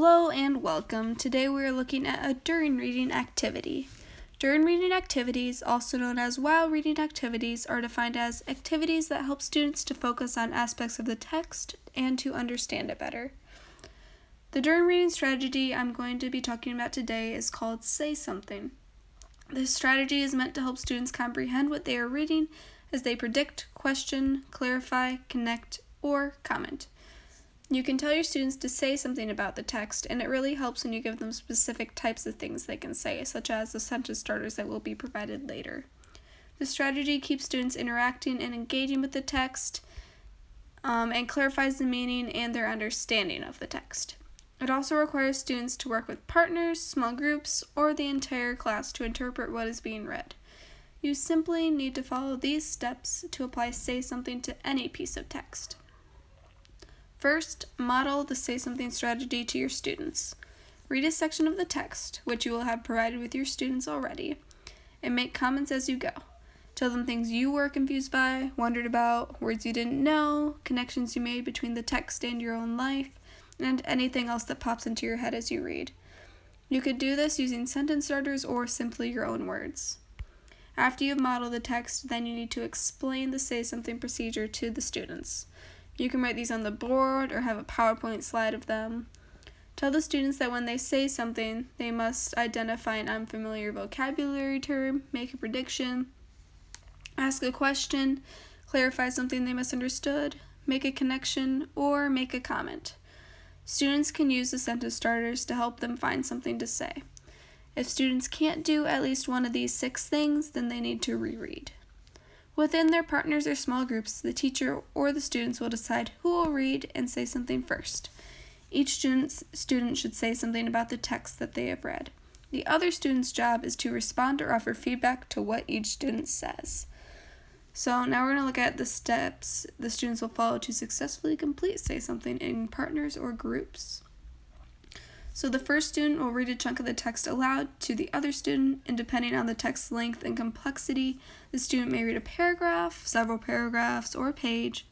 Hello and welcome. Today we are looking at a during reading activity. During reading activities, also known as while reading activities, are defined as activities that help students to focus on aspects of the text and to understand it better. The during reading strategy I'm going to be talking about today is called Say Something. This strategy is meant to help students comprehend what they are reading as they predict, question, clarify, connect, or comment. You can tell your students to say something about the text, and it really helps when you give them specific types of things they can say, such as the sentence starters that will be provided later. This strategy keeps students interacting and engaging with the text, and clarifies the meaning and their understanding of the text. It also requires students to work with partners, small groups, or the entire class to interpret what is being read. You simply need to follow these steps to apply Say Something to any piece of text. First, model the Say Something strategy to your students. Read a section of the text, which you will have provided with your students already, and make comments as you go. Tell them things you were confused by, wondered about, words you didn't know, connections you made between the text and your own life, and anything else that pops into your head as you read. You could do this using sentence starters or simply your own words. After you've modeled the text, then you need to explain the Say Something procedure to the students. You can write these on the board or have a PowerPoint slide of them. Tell the students that when they say something, they must identify an unfamiliar vocabulary term, make a prediction, ask a question, clarify something they misunderstood, make a connection, or make a comment. Students can use the sentence starters to help them find something to say. If students can't do at least one of these 6 things, then they need to reread. Within their partners or small groups, the teacher or the students will decide who will read and say something first. Each student should say something about the text that they have read. The other student's job is to respond or offer feedback to what each student says. So now we're going to look at the steps the students will follow to successfully complete Say Something in partners or groups. So the first student will read a chunk of the text aloud to the other student, and depending on the text's length and complexity, the student may read a paragraph, several paragraphs, or a page.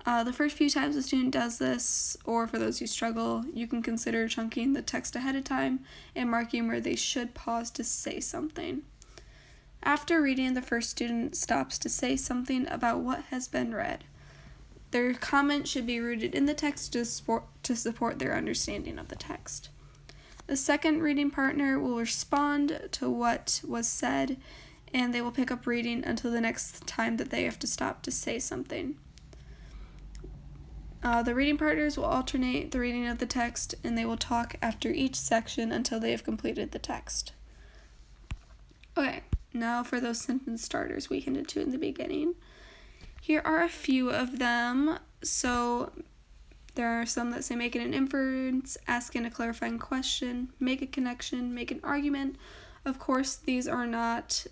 The first few times the student does this, or for those who struggle, you can consider chunking the text ahead of time and marking where they should pause to say something. After reading, the first student stops to say something about what has been read. Their comment should be rooted in the text to support their understanding of the text. The second reading partner will respond to what was said, and they will pick up reading until the next time that they have to stop to say something. The reading partners will alternate the reading of the text, and they will talk after each section until they have completed the text. Okay, now for those sentence starters we hinted to in the beginning. Here are a few of them. So there are some that say make an inference, ask in a clarifying question, make a connection, make an argument. Of course, these are not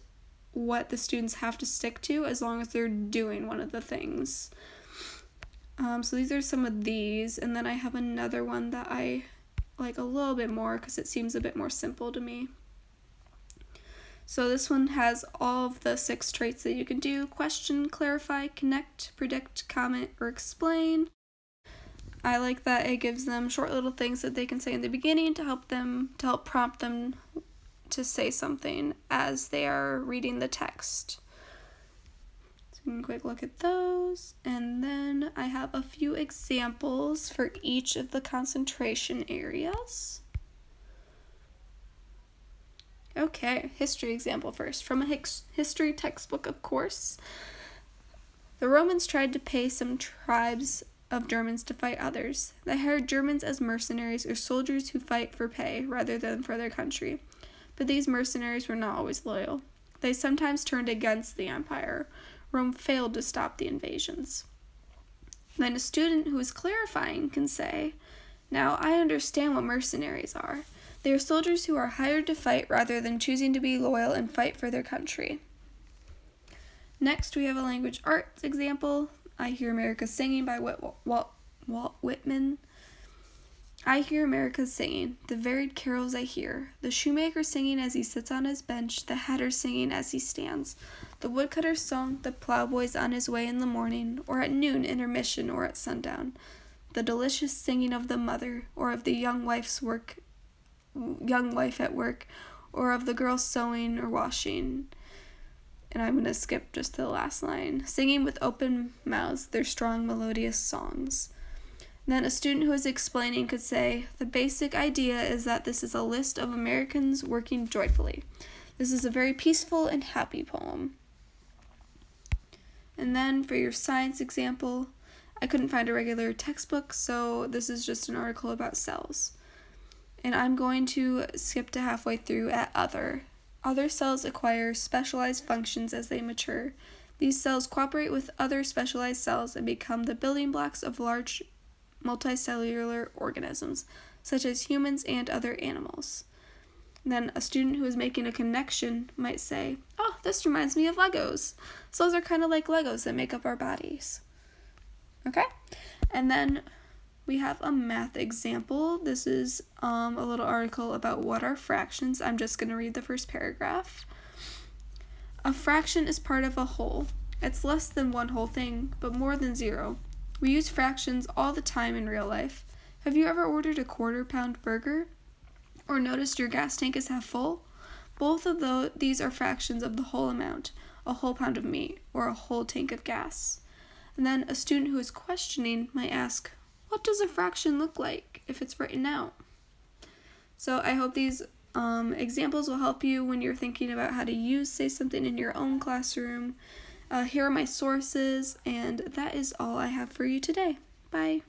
what the students have to stick to as long as they're doing one of the things. So these are some of these, and then I have another one that I like a little bit more because it seems a bit more simple to me. So this one has all of the 6 traits that you can do: question, clarify, connect, predict, comment, or explain. I like that it gives them short little things that they can say in the beginning to help prompt them to say something as they are reading the text. So we can quick look at those, and then I have a few examples for each of the concentration areas. Okay, history example first. From a history textbook, of course. The Romans tried to pay some tribes of Germans to fight others. They hired Germans as mercenaries or soldiers who fight for pay rather than for their country. But these mercenaries were not always loyal. They sometimes turned against the empire. Rome failed to stop the invasions. Then a student who is clarifying can say, "Now I understand what mercenaries are. They are soldiers who are hired to fight rather than choosing to be loyal and fight for their country." Next, we have a language arts example. I Hear America Singing by Walt Whitman. I hear America singing, the varied carols I hear, the shoemaker singing as he sits on his bench, the hatter singing as he stands, the woodcutter's song, the plowboy's on his way in the morning, or at noon intermission or at sundown, the delicious singing of the mother, or of the young wife at work, or of the girl sewing or washing. And I'm going to skip just to the last line. Singing with open mouths their strong melodious songs. Then a student who is explaining could say, the basic idea is that this is a list of Americans working joyfully. This is a very peaceful and happy poem. And then for your science example, I couldn't find a regular textbook, so this is just an article about cells. And I'm going to skip to halfway through at other. Other cells acquire specialized functions as they mature. These cells cooperate with other specialized cells and become the building blocks of large multicellular organisms, such as humans and other animals. Then a student who is making a connection might say, oh, this reminds me of Legos. Cells are kind of like Legos that make up our bodies. Okay? And then we have a math example. This is a little article about what are fractions. I'm just going to read the first paragraph. A fraction is part of a whole. It's less than one whole thing, but more than zero. We use fractions all the time in real life. Have you ever ordered a quarter-pound burger? Or noticed your gas tank is half full? Both of these are fractions of the whole amount, a whole pound of meat, or a whole tank of gas. And then a student who is questioning might ask, what does a fraction look like if it's written out? So I hope these examples will help you when you're thinking about how to say something in your own classroom. Here are my sources, and that is all I have for you today. Bye.